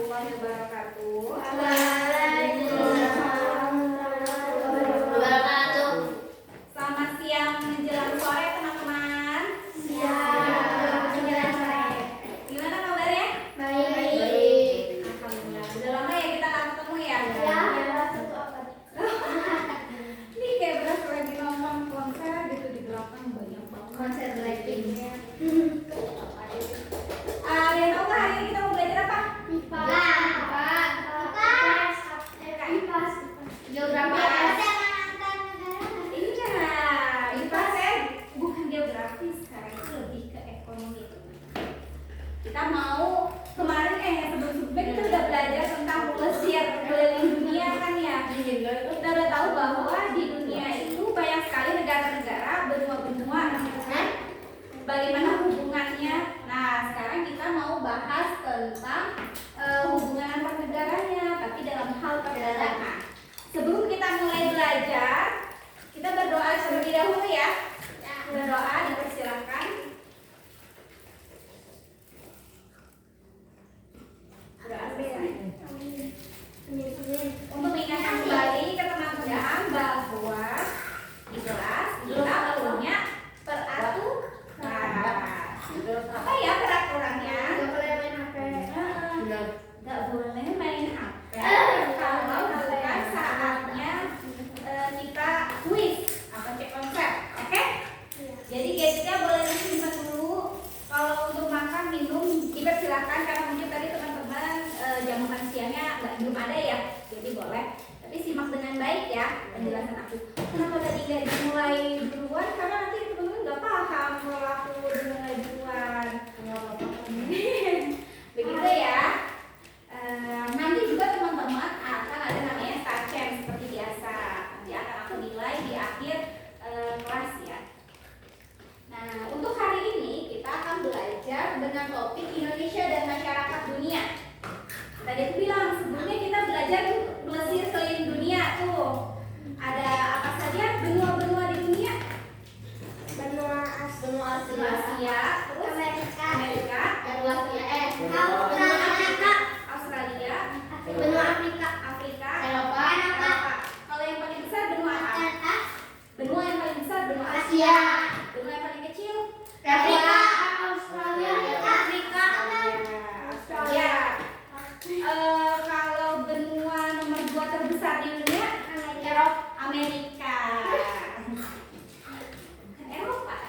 warahmatullahi wabarakatuh. Waalaikumsalam warahmatullahi wabarakatuh. Selamat siang menjelang sore teman-teman. Siang menjelang sore. Gimana kabarnya? Baik. Alhamdulillah. Udah lama ya kita nggak ketemu ya? Ya. Ini kayak berasa lagi nonton konser gitu di belakang banyak banget. Konser Blackpink-nya. Yang tahu nggak hari ini kita mau belajar apa? IPA. Geografi. Iya, IPA saya bukan geografi, sekarang itu lebih ke ekonomi. Kita mau kemarin sebelum-sebelumnya kita udah belajar tentang pelesir keliling dunia kan ya. Kita udah tahu bahwa di dunia itu banyak sekali negara-negara, benua-benua, kan? Bagaimana hubungannya? Nah, sekarang kita mau bahas tentang hubungan antar negaranya, tapi dalam hal perdagangan. Sebelum kita mulai belajar, kita berdoa terlebih dahulu ya. Berdoa, dipersilakan. Berdoa untuk mengingatkan kembali ke teman-teman bahwa di kelas kita punya peraturan. Apa ya peraturannya? Nggak boleh main HP kalau bukan saatnya kita kuis atau cek konsep, oke? Jadi gadgetnya boleh disimpan dulu. Kalau untuk makan minum dipersilakan karena mungkin tadi teman-teman jam makan siangnya belum ada ya, jadi boleh. Tapi simak dengan baik ya penjelasan aku. Kenapa tadi nggak dimulai duluan? Karena nanti teman-teman nggak paham kalau aku dimulai duluan. Begitu ya. Nanti juga teman-teman akan ada namanya stacem seperti biasa. Nanti akan aku nilai di akhir kelas ya. Nah, untuk hari ini kita akan belajar dengan topik Indonesia dan masyarakat dunia. Tadi aku bilang sebelumnya kita belajar pelesir keliling dunia tuh. Ada apa saja benua-benua di dunia? Benua Asia, terus Amerika, Australia, benua Afrika, Eropa. Kalau yang paling besar benua apa? Benua yang paling besar benua Asia. Benua yang paling kecil Australia. Australia. Kalau benua nomor 2 terbesar di dunia Amerika.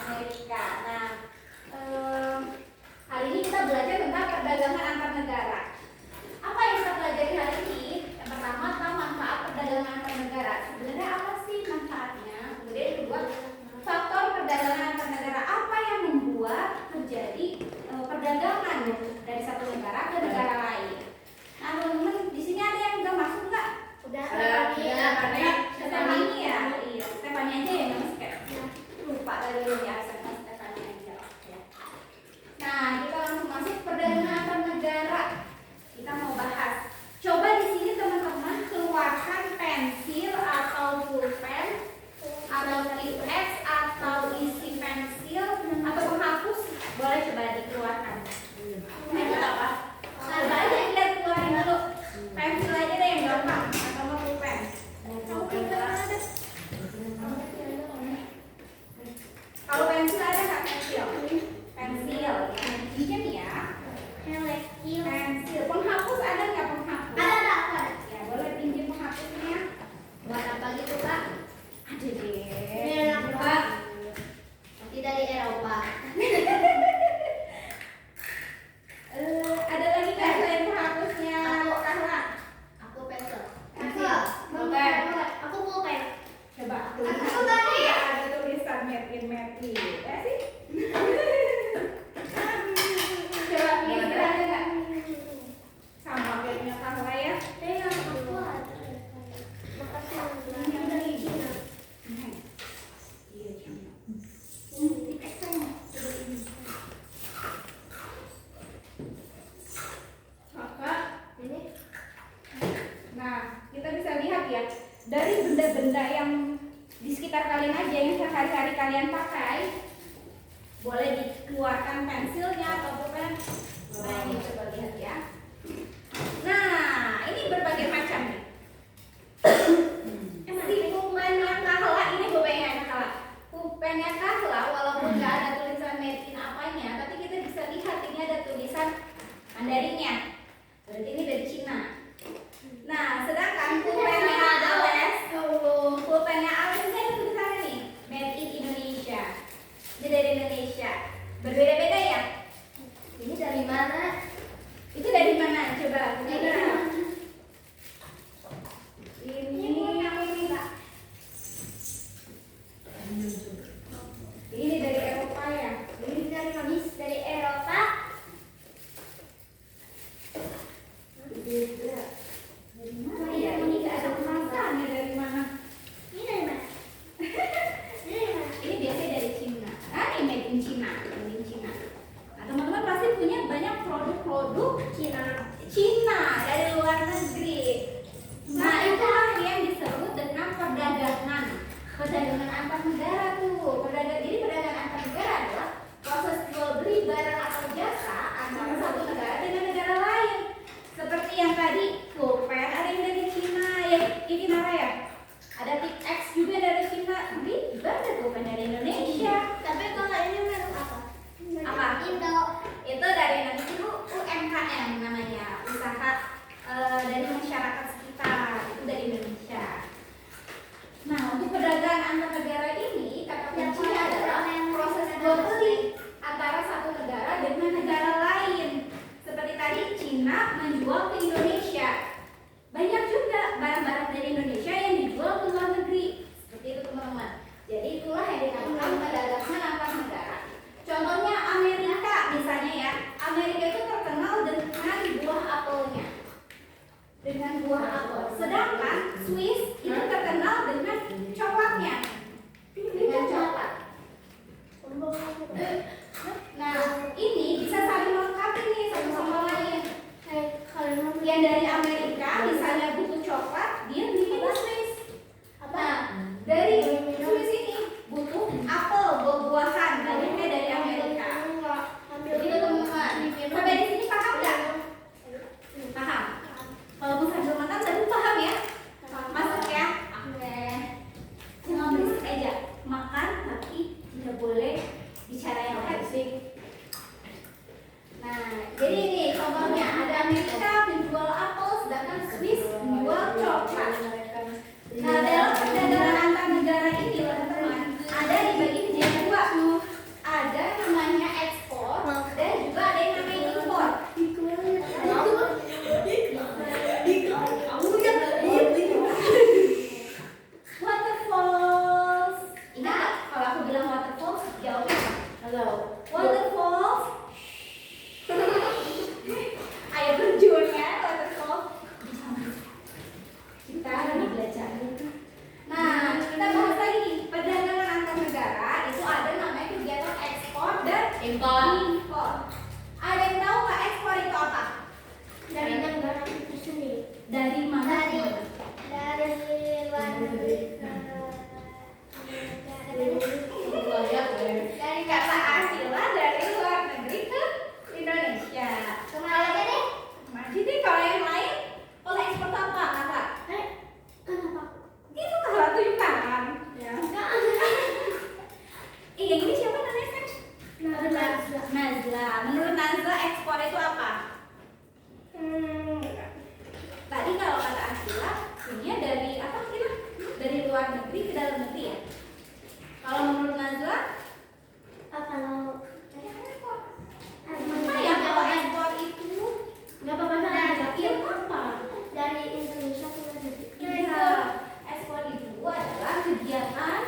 Amerika. Nah, hari ini kita belajar tentang perdagangan antar negara. Apa yang kita pelajari hari ini? Yang pertama tentang manfaat perdagangan antar negara. Sebenarnya apa sih manfaatnya? Kemudian yang kedua, faktor perdagangan antar negara. Apa yang membuat terjadi perdagangan dari satu negara ke negara lain? Nah, teman-teman, di sini ada yang udah masuk nggak? Udah. Stefani ya? Iya, Stefani aja ya, Mas. Lupa tadi ya, Stefani aja. Oke. Nah, kita langsung masuk perdagangan antar negara. Kita mau bahas. Coba di sini teman-teman keluarkan pensil atau pulpen atau QX atau isi pensil atau penghapus, boleh coba dikeluarkan. Ini apa? Coba aja dilihat keluarin dulu. Pensil aja deh yang gampang atau mau pulpen. Kalau pensil ada nggak pensil? Pensil, pinjam ya. Pensil, penghapus ada nggak penghapus? Ada. Ya boleh pinjam penghapusnya. Buat apa gitu, Kak? Ada deh. Pak. Nanti dari Eropa. Ada lagi nggak selain penghapusnya? Kahla? Aku pensel. Pensil. Boleh. Aku pulpen. Coba Aku tadi. ya ada tulisan made in Meti. Ya sih. Coba pilih ada nggak? Sama kayaknya Kahla ya. Aku ada. Makasih. Yang ini. Iya, coba. Kakak. Ini. Nah, kita bisa lihat ya dari benda-benda yang di sekitar kalian aja yang sehari-hari kalian pakai, boleh dikeluarkan pensilnya atau pulpen. Nah, ini coba lihat ya. Nah, dari masyarakat sekitar, itu dari Indonesia. Nah, untuk perdagangan antar negara ini kata kuncinya adalah proses jual beli antara satu negara dengan negara lain. Seperti tadi Cina menjual ke Indonesia. Banyak juga barang-barang dari Indonesia yang dijual ke luar negeri. Seperti itu teman-teman. Jadi itulah yang dinamakan perdagangan antar negara. Contohnya Amerika misalnya ya. Amerika itu terkenal dengan buah apelnya. Dengan buah apel. Sedangkan Swiss itu terkenal dengan coklatnya. Dengan coklat. Nah, ini bisa saling melengkapi nih satu sama lain. Yang dari Amerika misalnya butuh coklat, dia beli di Swiss. Nah, dari Swiss ini butuh apel, buah-buahan, banyaknya dari Amerika. Begitu teman-teman. Sampai di sini paham nggak? Paham. Kalau bukan belum makan, tadi paham ya? Masuk ya? Oke. Cuma berisik aja. Makan tapi tidak boleh bicara yang berisik. Nah, jadi ini contohnya ada Amerika menjual apel, sedangkan Swiss menjual coklat. Nah, dalam perdagangan antar negara ini, teman-teman, ada dibagi menjadi dua. Ada namanya ekspor dan juga ada yang namanya impor. Waterfalls. Ingat, kalau aku bilang waterfalls, jawabnya apa? Halo. Waterfalls. Ayo berjun ya, waterfalls. Kita lagi belajar. Nah, kita bahas lagi nih, perdagangan antar negara itu ada namanya kegiatan ekspor dan impor. Ada yang tahu nggak ekspor itu apa? Dari negara itu sendiri. Dari mana? Dari luar negeri ke Dari kata asila dari luar negeri ke Indonesia. kemana deh? Jadi kalau yang lain, kalau ekspor itu apa? Kakak? Kenapa? Itu kalau tunjukkan. Ya. Ini siapa namanya kan? Nazla. Menurut Nazla ekspor itu apa? Tadi kalau kata Asila, ini dari apa kita? Dari luar negeri ke dalam negeri ya. Kalau menurut Nazla, Kalau apa ya kalau ekspor itu? nggak apa-apa Iya apa? dari Indonesia ke luar negeri. Iya, ekspor itu adalah kegiatan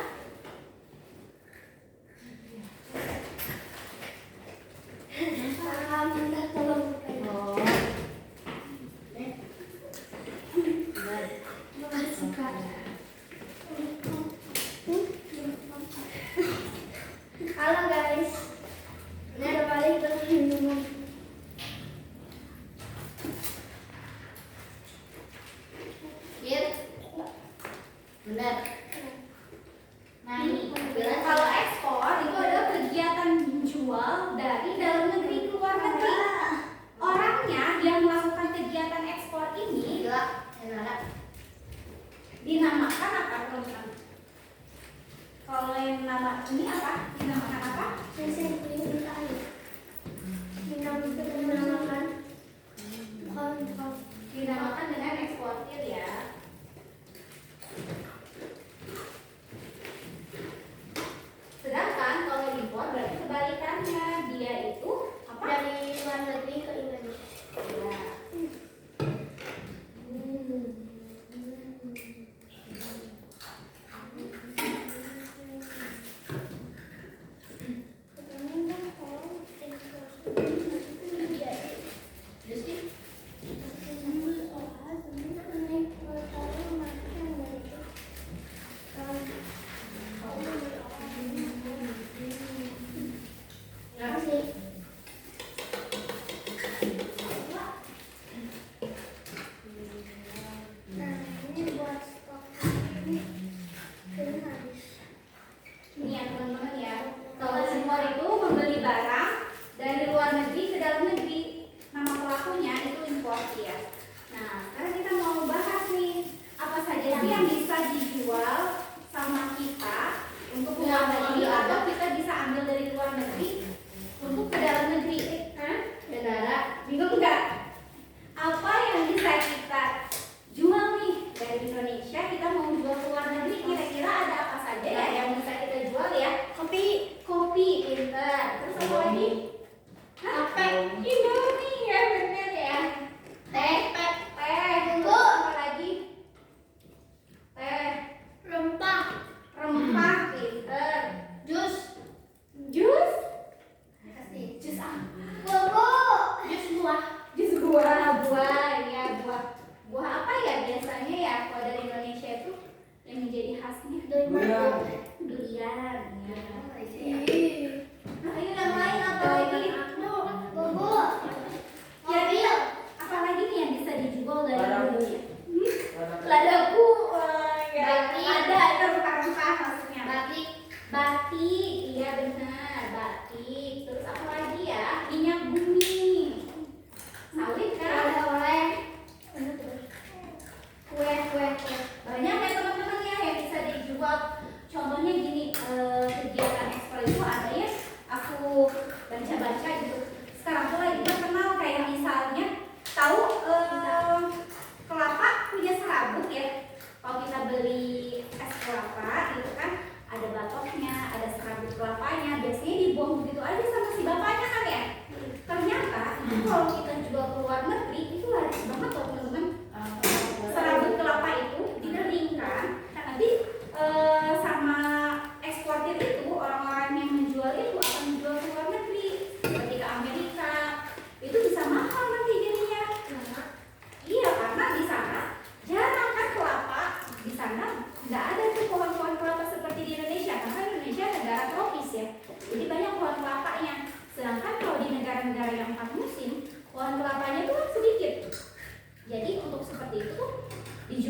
Minta tolong. Makasih Kak. Halo guys. Ini ada balik dengan minum. benar. Nah ini kalau ekspor itu adalah kegiatan menjual dari dalam negeri ke luar negeri. Orangnya yang melakukan kegiatan ekspor ini dinamakan apa teman-teman? Kalau yang nama ini apa? Dinamakan apa? Dinamakan dengan eksportir ya. Sedangkan kalau impor berarti kebalikannya, dia itu apa? Dari luar negeri ke Indonesia. Ya. Ini ya teman-teman ya. Kalau impor itu membeli barang dari luar negeri ke dalam negeri. Nama pelakunya itu importir. Nah, sekarang kita mau bahas nih apa saja sih yang bisa dijual sama kita untuk luar negeri atau kita bisa ambil dari luar negeri untuk ke dalam negeri. Negara, bingung nggak? Apa yang bisa kita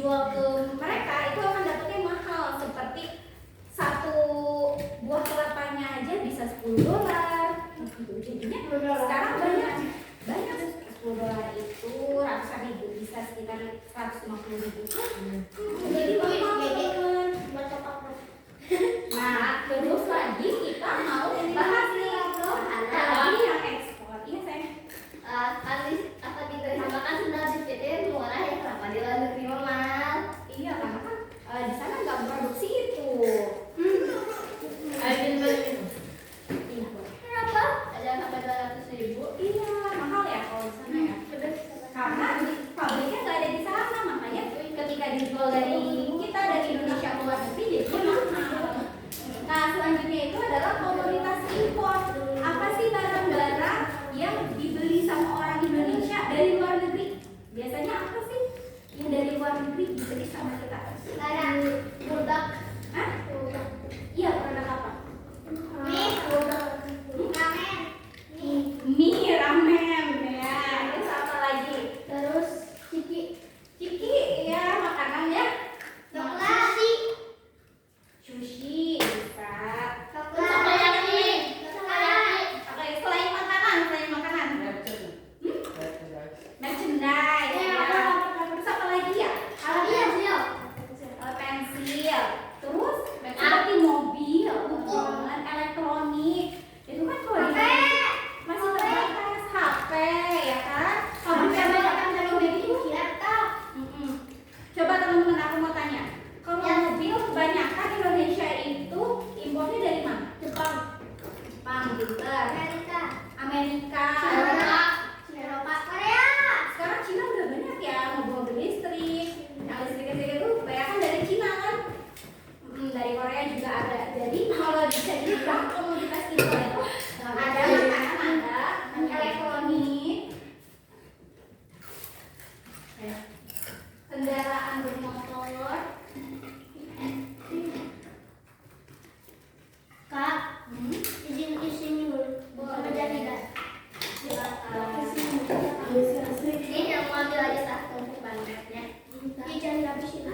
dijual ke mereka itu akan dapatnya mahal, seperti satu buah kelapanya aja bisa $10. Jadinya sekarang banyak $10 itu ratusan ribu, bisa sekitar 150.000. Jadi mahal teman. Nah, terus lagi kita mau bahas nih lagi yang ekspor. Iya sayang. Apa diterjemahkan sudah dipikir murah ya, kenapa di luar negeri mahal? Iya karena kan di sana nggak produksi itu. Ayo beli. Iya. Kenapa? Ada sampai 200.000. Iya mahal ya kalau di sana ya. Karena pabriknya nggak ada di sana, makanya ketika dijual dari kita dari Indonesia ke luar negeri jadinya mahal. Nah selanjutnya itu adalah komoditas impor. Apa sih barang-barang yang dibeli sama orang Indonesia dari luar negeri? Biasanya apa sih yang dari luar negeri dibeli sama kita? Sekarang produk. Hah? Iya produk apa? Mie, ramen ya. Terus apa lagi? Terus Ciki ya makanan ya. Sushi bisa. Selain makanan. Merchandise ya. Terus apa lagi ya? Pensil. Terus seperti mobil, elektronik. Itu kan kalau di masih terbatas HP ya kan? Coba teman-teman aku mau tanya. Kalau mobil kebanyakan Indonesia itu impornya dari mana? Jepang, pinter. Amerika. Sekarang Cina udah banyak ya mobil listrik. Yang listrik itu kebanyakan dari Cina kan? Dari Korea juga ada. Jadi kalau bisa dibilang komoditas impor itu ada makanan, ada elektronik, kendaraan bermotor. Kak, izin dulu. Sama jadi kan? Ini yang mau ambil aja satu banketnya. Jangan habisin.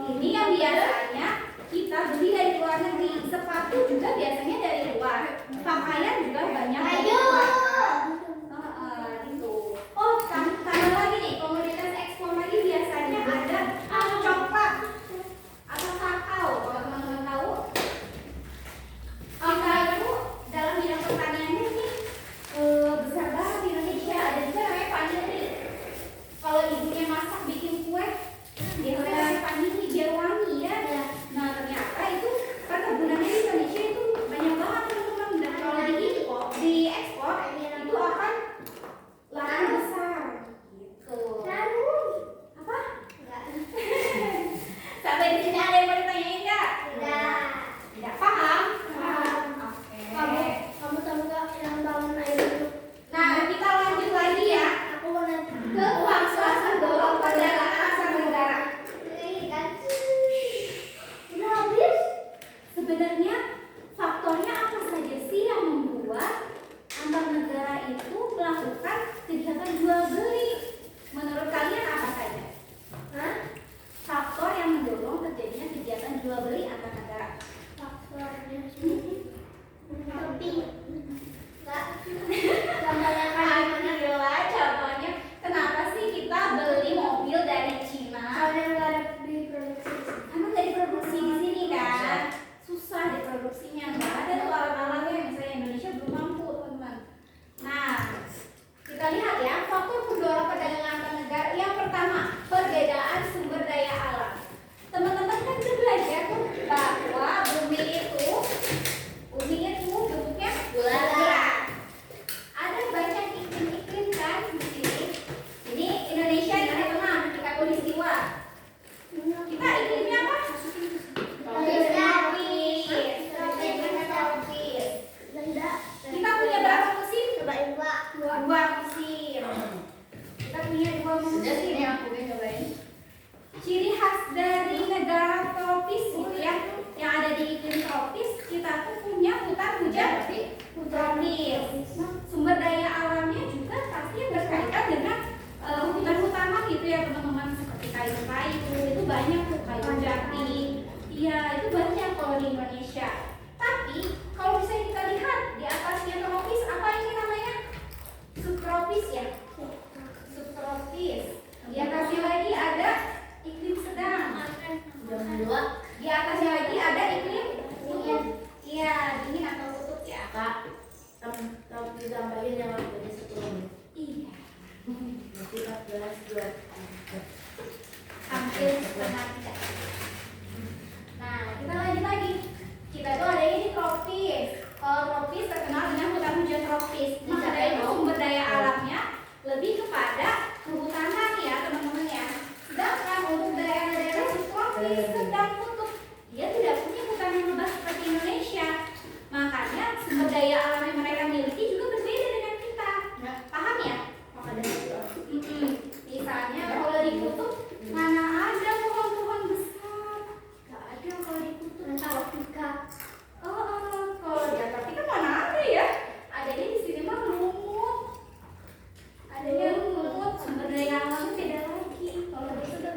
Ini yang biasanya kita beli dari luar negeri. Sepatu juga biasanya dari luar. Pakaian juga banyak dari luar. Gitu. Oh, tambah lagi nih komoditas ekspor lagi biasanya ada coklat atau kakao. Kalau teman-teman tahu, kakao itu dalam bidang pertaniannya nih besar banget di Indonesia. Ada juga namanya vanili. Kalau ibunya masak bikin kue, dia pakai vanili biar wangi ya. Nah ternyata itu perkebunannya di Indonesia itu banyak banget teman-teman. Dan kalau diekspor itu akan lahan besar gitu. Apa? Sampai di sini ada yang mau ditanyain nggak? Tidak paham? Oke. Kamu tahu nggak yang tahun air itu? Nah kita lanjut lagi ya Aku mau nanti. ke uang swasta dorong perdagangan antar negara. Udah habis? Sebenarnya faktornya apa saja sih yang membuat antar negara itu melakukan kegiatan jual beli? Menurut kalian apa saja? Faktor yang mendorong terjadinya kegiatan jual beli antar negara. Faktornya tapi nggak contohnya kayak gimana? Adalah contohnya kenapa sih kita beli mobil dari Cina? Soalnya nggak ada diproduksi. Karena dari produksi di sini kan susah diproduksinya, nggak ada tuh alat-alatnya, misalnya Indonesia belum mampu teman-teman. Nah kita lihat ya faktor pendorong perdagangan antar negara. Yang pertama perbedaan sumber daya alam. Teman-teman kan udah belajar tuh Kertajati. Iya, itu banyak kalau di Indonesia. Tapi kalau bisa kita lihat di atasnya tropis, apa ini namanya? Subtropis ya. Subtropis. Di atasnya lagi ada iklim sedang. Jam 2. Di atasnya lagi ada iklim dingin. Iya, dingin atau kutub ya. Kak, tapi ditambahin yang waktunya 10 menit. Iya. Berarti 14, 2. Hampir setengah 3. Nah, kita lanjut lagi. Kita tuh ada ini tropis. Kalau tropis terkenal dengan hutan hujan tropis. Maka dari itu sumber daya alamnya lebih kepada kehutanan ya teman-teman ya. Sedangkan untuk daerah-daerah subtropis sedang kutub, dia tidak punya hutan yang lebat seperti Indonesia. Makanya sumber daya alam yang mereka miliki juga berbeda dengan kita. Nah, paham ya? Maka dari itu. Misalnya kalau di kutub mana ada pohon-pohon besar? Gak ada kalau di kutub. Antartika. Kalau di Antartika mana ada ya? Adanya di sini mah lumut. Adanya lumut, sumber daya alamnya beda lagi. Kalau di situ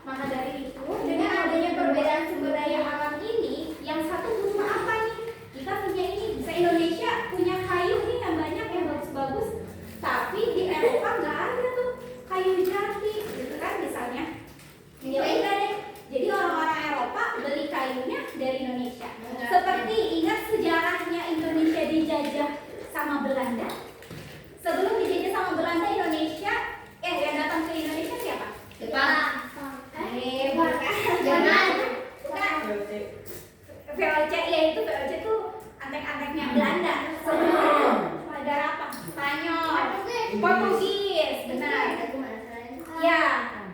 maka dari itu, dengan adanya perbedaan sumber daya alam ini, yang satu punya apa nih? Kita punya ini, bisa Indonesia punya kayu nih yang banyak yang bagus-bagus, tapi di Eropa nggak ada tuh kayu jati, gitu kan misalnya. Ya udah deh. Jadi orang-orang Eropa beli kayunya dari Indonesia. Seperti ingat sejarahnya Indonesia dijajah sama Belanda. Sebelum dijajah sama Belanda, Indonesia, yang datang ke Indonesia siapa? Jepang. Hebat kan? Jangan. Bukan. VOC, ya itu VOC itu antek-anteknya Belanda. Sebelum negara apa? Spanyol. Portugis, benar. Ya,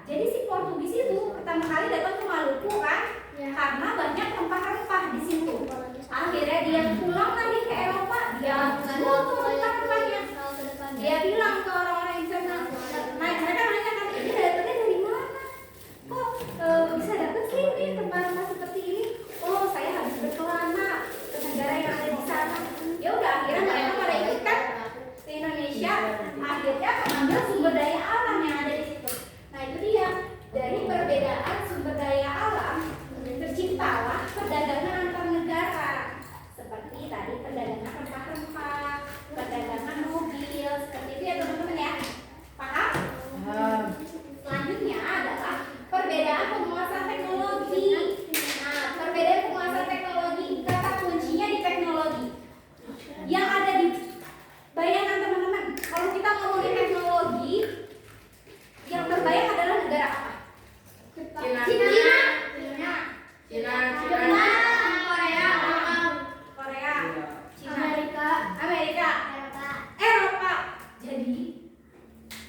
jadi si Portugis itu pertama kali datang ke Maluku kan? Karena banyak rempah-rempah di situ. Akhirnya dia pulang lagi ke Eropa, dia buat rempah-rempahnya. Dia bilang ke orang-orang di sana, nah mereka nanya kan, ini datangnya dari mana? Kok bisa dapet sih ini rempah-rempah seperti ini? Oh, saya habis berkelana ke negara yang ada di sana. Ya udah, akhirnya mereka pada ikutkan ke Indonesia. Akhirnya mengambil sumber daya alam yang ada di situ. Nah itu dia, dari perbedaan sumber daya alam terciptalah perdagangan antar negara. Seperti tadi perdagangan rempah-rempah, perdagangan mobil, seperti itu ya teman-teman ya. Paham? Selanjutnya adalah perbedaan penguasaan teknologi. Nah, perbedaan penguasaan teknologi, kata kuncinya di teknologi. Yang ada di bayangan teman-teman, kalau kita ngomongin teknologi, yang terbayang adalah negara apa? Cina, Korea, Cina, Amerika, Eropa. Jadi,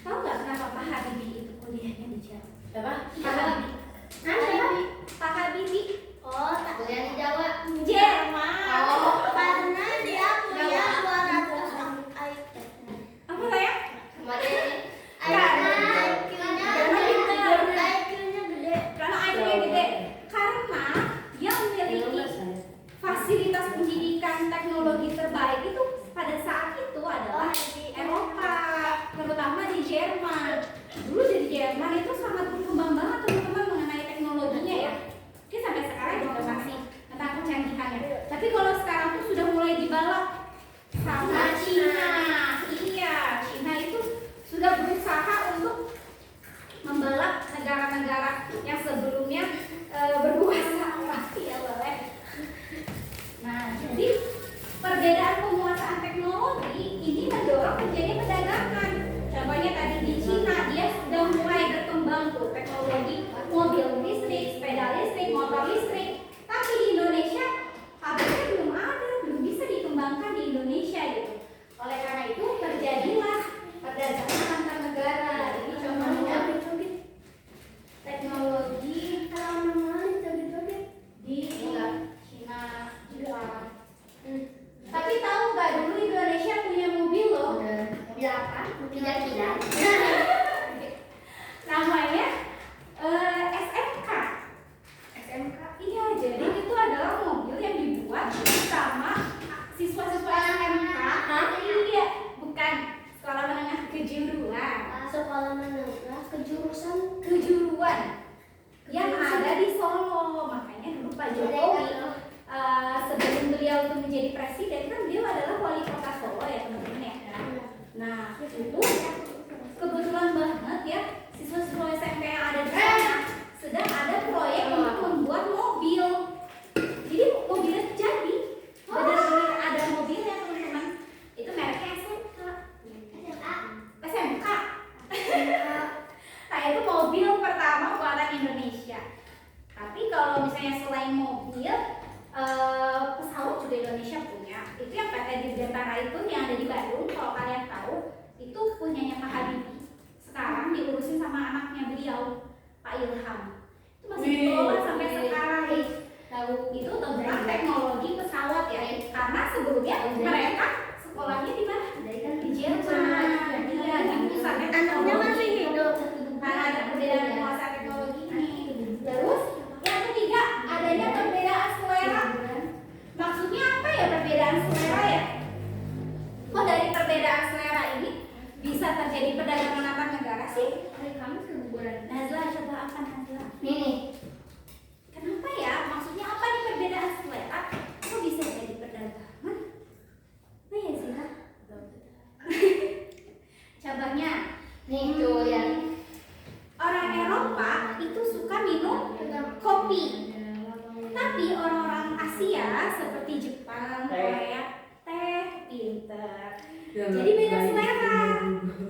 tahu nggak kenapa Pak Habibie itu kuliahnya di Jawa? Apa? Pak Habibie. Oh, tak kuliah di Jawa. Jerman. Karena dia punya 200 iPad. Apa saya? Kemarin IQ-nya gede. Karena IQ-nya gede. Karena dia memiliki fasilitas pendidikan teknologi terbaik itu pada saat itu adalah Eropa, terutama di Jerman. Dulu di Jerman itu sangat berkembang banget teman-teman mengenai teknologinya ya. Mungkin sampai sekarang juga masih tentang kecanggihannya. Tapi kalau sekarang tuh sudah mulai dibalap sama Cina. Iya, Cina itu sudah berusaha untuk membalap negara-negara yang sebelumnya berkuasa. Ya boleh. Nah, jadi perbedaan penguasaan teknologi ini mendorong terjadi perdagangan. Contohnya tadi di Cina dia sudah mulai berkembang tuh teknologi mobil listrik, sepeda listrik, motor listrik. Tapi di Indonesia pabriknya belum ada, belum bisa dikembangkan di Indonesia gitu. Oleh karena itu terjadilah perdagangan antar negara. Ini contohnya teknologi selain mobil, pesawat juga Indonesia punya. Itu yang PT Dirgantara itu yang ada di Bandung, kalau kalian tahu, itu punyanya Pak Habibie. Sekarang diurusin sama anaknya beliau, Pak Ilham. Itu masih dikelola sampai sekarang. Tahu Itu tentang teknologi pesawat ya. Karena sebelumnya mereka sekolahnya di mana? Di Jerman. Iya, di pusat Anaknya masih hidup. karena ada perbedaan kuasa teknologi ini. Terus yang ketiga adanya perbedaan selera. Maksudnya apa ya perbedaan selera ya? Kok dari perbedaan selera ini bisa terjadi perdagangan antar negara sih? kamu keguguran. Nazla coba apa Nazla? Nih, Kenapa ya? Maksudnya apa nih perbedaan selera? Kok bisa jadi perdagangan? Apa ya sih? Kak? Contohnya, nih tuh ya. orang Eropa itu suka minum kopi. Tapi orang-orang Asia seperti Jepang, Korea, teh, pinter. Jadi beda selera.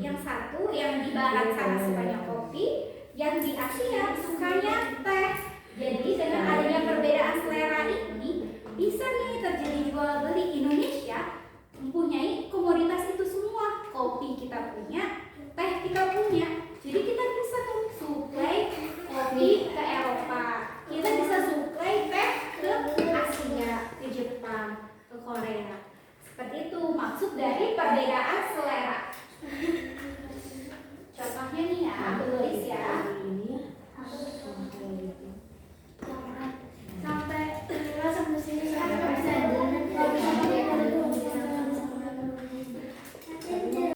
Yang satu yang di barat sana sukanya kopi, yang di Asia sukanya